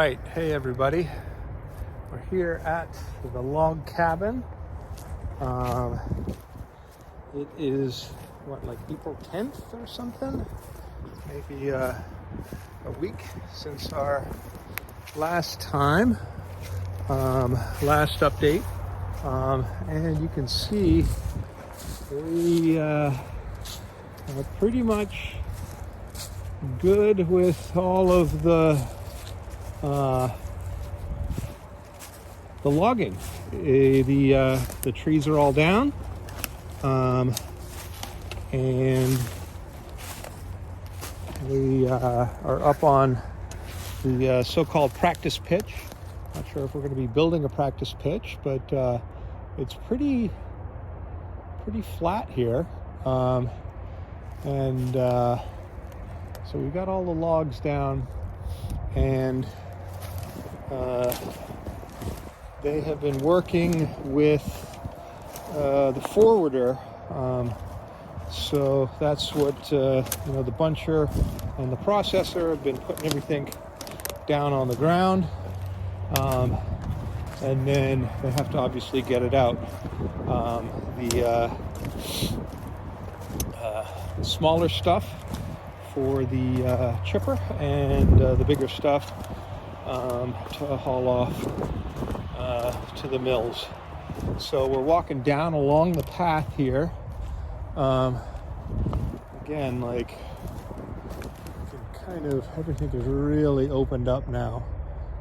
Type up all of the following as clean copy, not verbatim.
right, hey everybody. We're here at the log cabin. It is like April 10th or something? Maybe a week since our last time, last update. And you can see we are pretty much good with all of the logging. The trees are all down, and we are up on the so-called practice pitch. Not sure if we're going to be building a practice pitch, but it's pretty flat here, and so we've got all the logs down, and they have been working with the forwarder. So that's what the buncher and the processor have been putting everything down on the ground, and then they have to obviously get it out. The smaller stuff for the chipper, and the bigger stuff to haul off to the mills. So we're walking down along the path here. Again, like, kind of everything is really opened up now.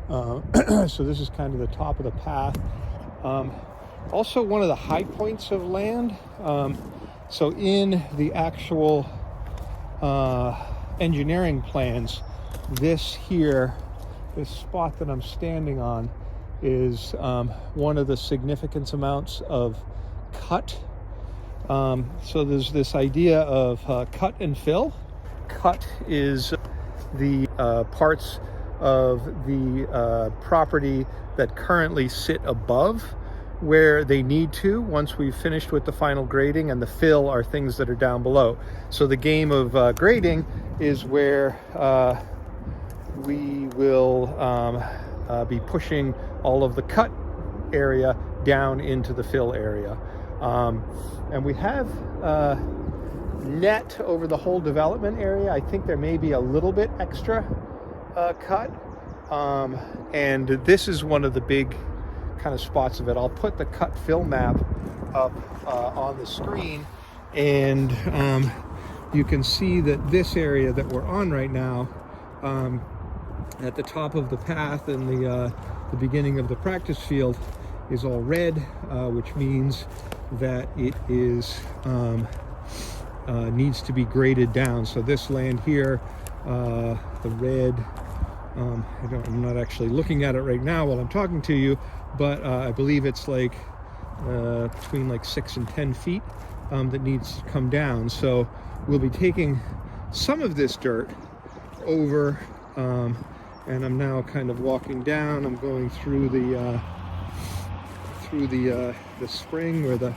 So this is kind of the top of the path. Also one of the high points of land. So in the actual engineering plans, this spot that I'm standing on is one of the significant amounts of cut. So there's this idea of cut and fill. Cut is the parts of the property that currently sit above where they need to once we've finished with the final grading, and the fill are things that are down below. So the game of grading is where we will be pushing all of the cut area down into the fill area. And we have net over the whole development area. I think there may be a little bit extra cut. And this is one of the big kind of spots of it. I'll put the cut fill map up on the screen, and you can see that this area that we're on right now, at the top of the path and the beginning of the practice field, is all red, which means that it is needs to be graded down. So this land here, the red, I'm not actually looking at it right now while I'm talking to you, but I believe it's like between like 6 and 10 feet that needs to come down. So we'll be taking some of this dirt over, and I'm now kind of walking down. I'm going through the spring where the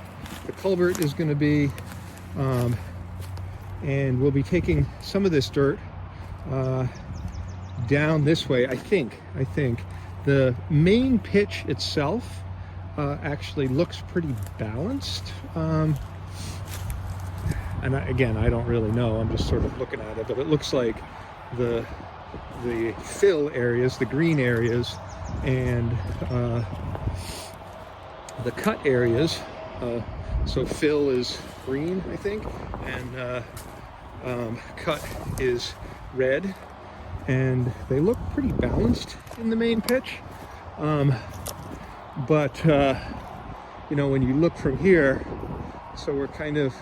culvert is going to be, and we'll be taking some of this dirt down this way. I think the main pitch itself actually looks pretty balanced, and again, I don't really know, I'm just sort of looking at it, but it looks like the fill areas, the green areas, and the cut areas, so fill is green, I think, and cut is red, and they look pretty balanced in the main pitch. But when you look from here, so we're kind of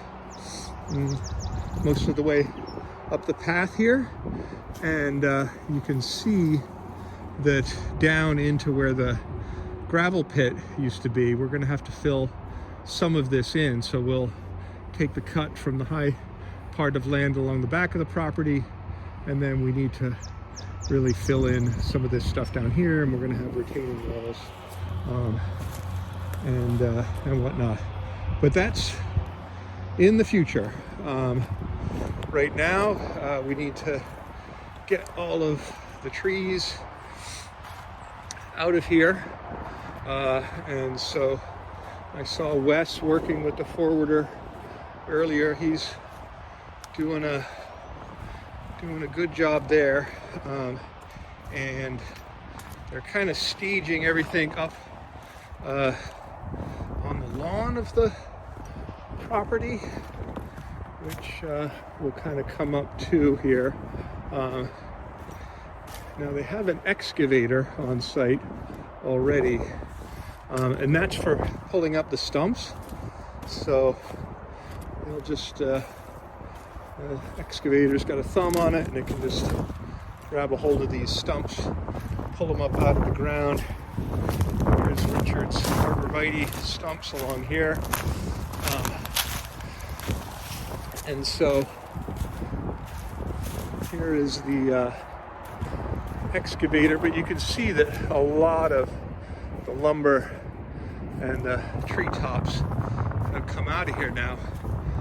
most of the way up the path here, and you can see that down into where the gravel pit used to be, we're going to have to fill some of this in. So we'll take the cut from the high part of land along the back of the property, and then we need to really fill in some of this stuff down here, and we're going to have retaining walls and whatnot. But that's in the future. Right now, we need to get all of the trees out of here. And so I saw Wes working with the forwarder earlier. He's doing a good job there. And they're kind of staging everything up on the lawn of the property, which will kind of come up to here. Now they have an excavator on site already, and that's for pulling up the stumps. So they'll just, excavator's got a thumb on it, and it can just grab a hold of these stumps, pull them up out of the ground. There's Richard's arborvitae stumps along here. And so here is the excavator, but you can see that a lot of the lumber and the treetops have come out of here now.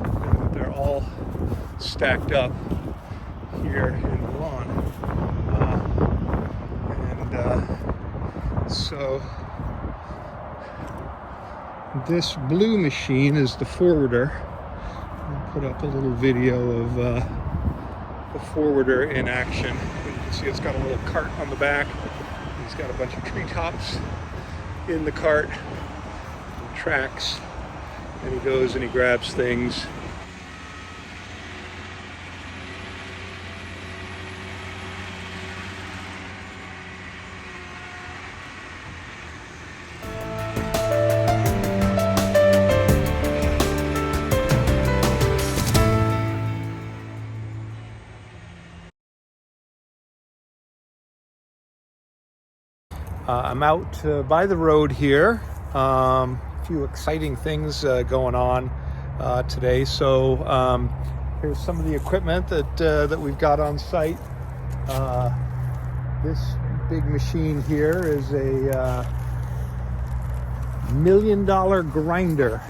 And they're all stacked up here in the lawn. So this blue machine is the forwarder. I'll put up a little video of the forwarder in action. You can see it's got a little cart on the back. He's got a bunch of treetops in the cart, and tracks, and he goes and he grabs things. I'm out by the road here. A few exciting things going on today. So here's some of the equipment that we've got on site. This big machine here is a $1 million grinder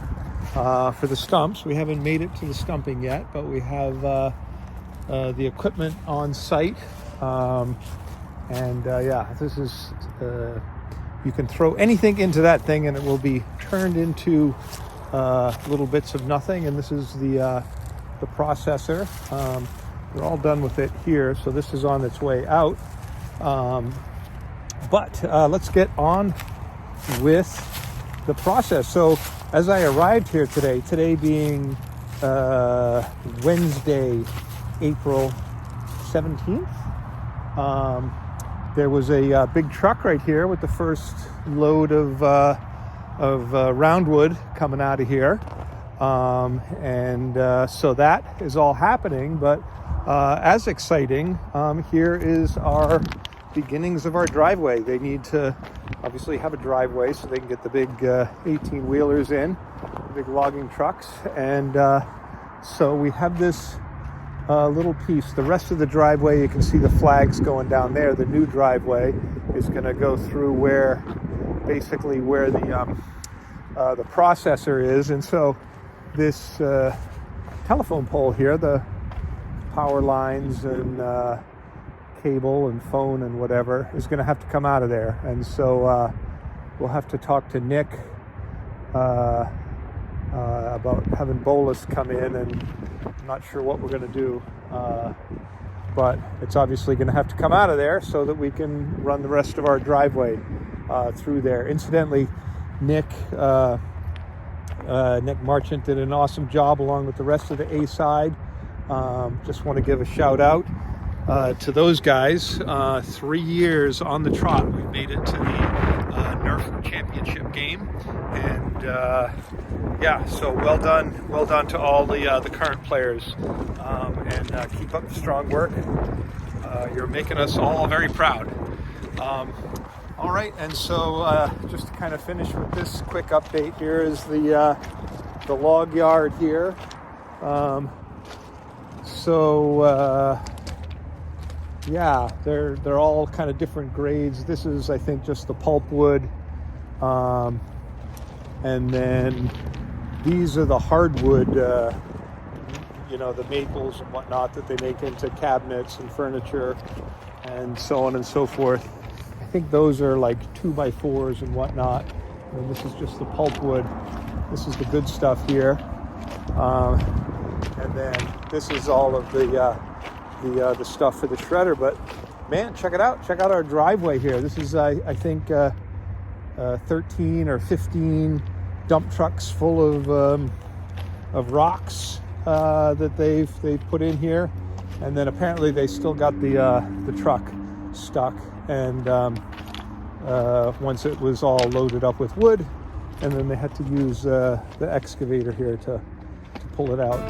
for the stumps. We haven't made it to the stumping yet, but we have the equipment on site. Yeah, this is, you can throw anything into that thing and it will be turned into little bits of nothing. And this is the processor. We're all done with it here, so this is on its way out. But let's get on with the process. So as I arrived here today being Wednesday, April 17th, there was a big truck right here with the first load of roundwood coming out of here. So that is all happening, but as exciting, here is our beginnings of our driveway. They need to obviously have a driveway so they can get the big 18-wheelers in, the big logging trucks. And so we have this little piece. The rest of the driveway, you can see the flags going down there. The new driveway is going to go through where the processor is. And so this telephone pole here, the power lines and cable and phone and whatever, is going to have to come out of there. And so we'll have to talk to Nick about having Bolus come in, and I'm not sure what we're going to do, but it's obviously going to have to come out of there so that we can run the rest of our driveway through there. Incidentally, Nick Marchant did an awesome job along with the rest of the A side. Just want to give a shout out to those guys. 3 years on the trot. We've made it to the Nerf championship game, and so well done to all the current players, and keep up the strong work. You're making us all very proud. All right, and so just to kind of finish with this quick update, here is the log yard here. They're all kind of different grades. This is, I think, just the pulpwood, and then these are the hardwood, the maples and whatnot that they make into cabinets and furniture and so on and so forth. I think those are like 2x4s and whatnot. And this is just the pulpwood. This is the good stuff here. And then this is all of the stuff for the shredder. But man, check it out. Check out our driveway here. This is, I think, 13 or 15 dump trucks full of rocks that they've put in here. And then apparently they still got the truck stuck. And once it was all loaded up with wood, and then they had to use the excavator here to pull it out.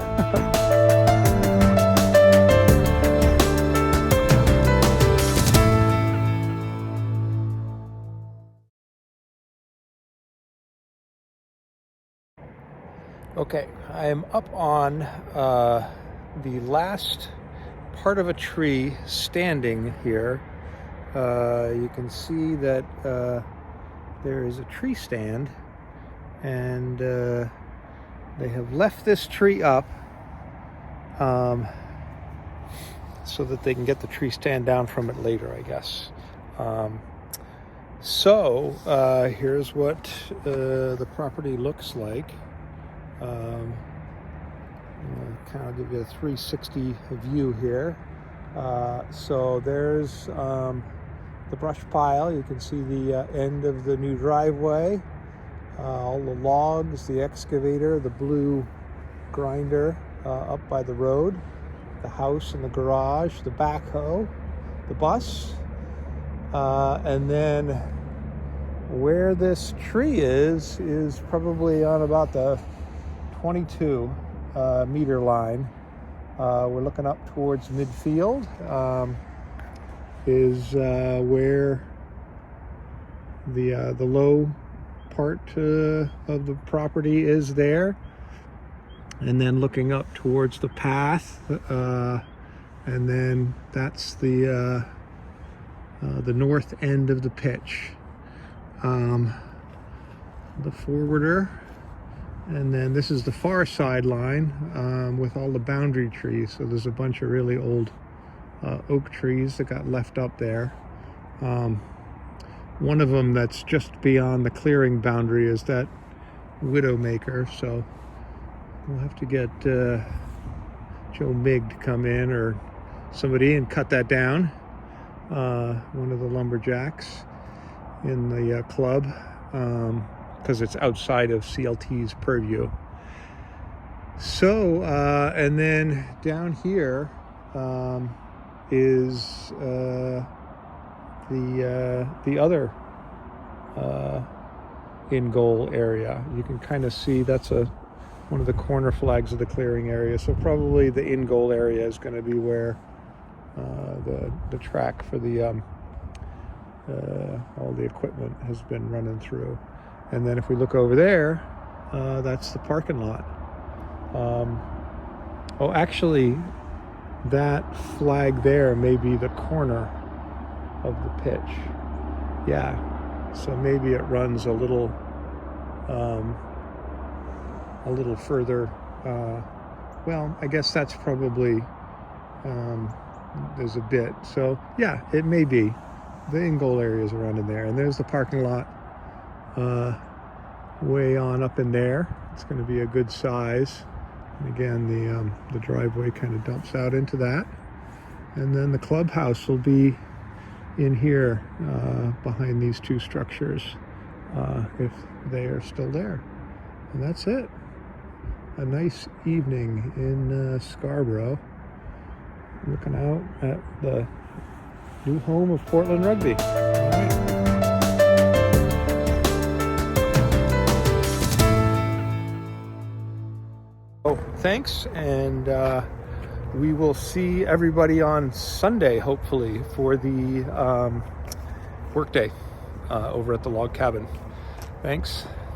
Okay, I am up on the last part of a tree standing here. You can see that there is a tree stand, and they have left this tree up so that they can get the tree stand down from it later, I guess. So here's what the property looks like. I'll kind of give you a 360 view here. So there's the brush pile. You can see the end of the new driveway, all the logs, the excavator, the blue grinder up by the road, the house and the garage, the backhoe, the bus, and then where this tree is probably on about the 22 meter line. We're looking up towards midfield. Is where the low part of the property is there, and then looking up towards the path, and then that's the north end of the pitch, the forwarder. And then this is the far sideline with all the boundary trees. So there's a bunch of really old oak trees that got left up there. One of them that's just beyond the clearing boundary is that widowmaker. So we'll have to get Joe Mig to come in or somebody and cut that down. One of the lumberjacks in the club. Because it's outside of CLT's purview. So, and then down here is the other in-goal area. You can kind of see that's one of the corner flags of the clearing area. So probably the in-goal area is going to be where the track for the all the equipment has been running through. And then if we look over there, that's the parking lot. Oh, actually, that flag there may be the corner of the pitch. Yeah, so maybe it runs a little further. Well, I guess that's probably, there's a bit. So yeah, it may be. The in-goal area is around in there. And there's the parking lot. Way on up in there. It's going to be a good size, and again the driveway kind of dumps out into that, and then the clubhouse will be in here behind these two structures if they are still there. And that's it. A nice evening in Scarborough, looking out at the new home of Portland Rugby. All right. Oh, thanks, and we will see everybody on Sunday, hopefully, for the workday over at the log cabin. Thanks.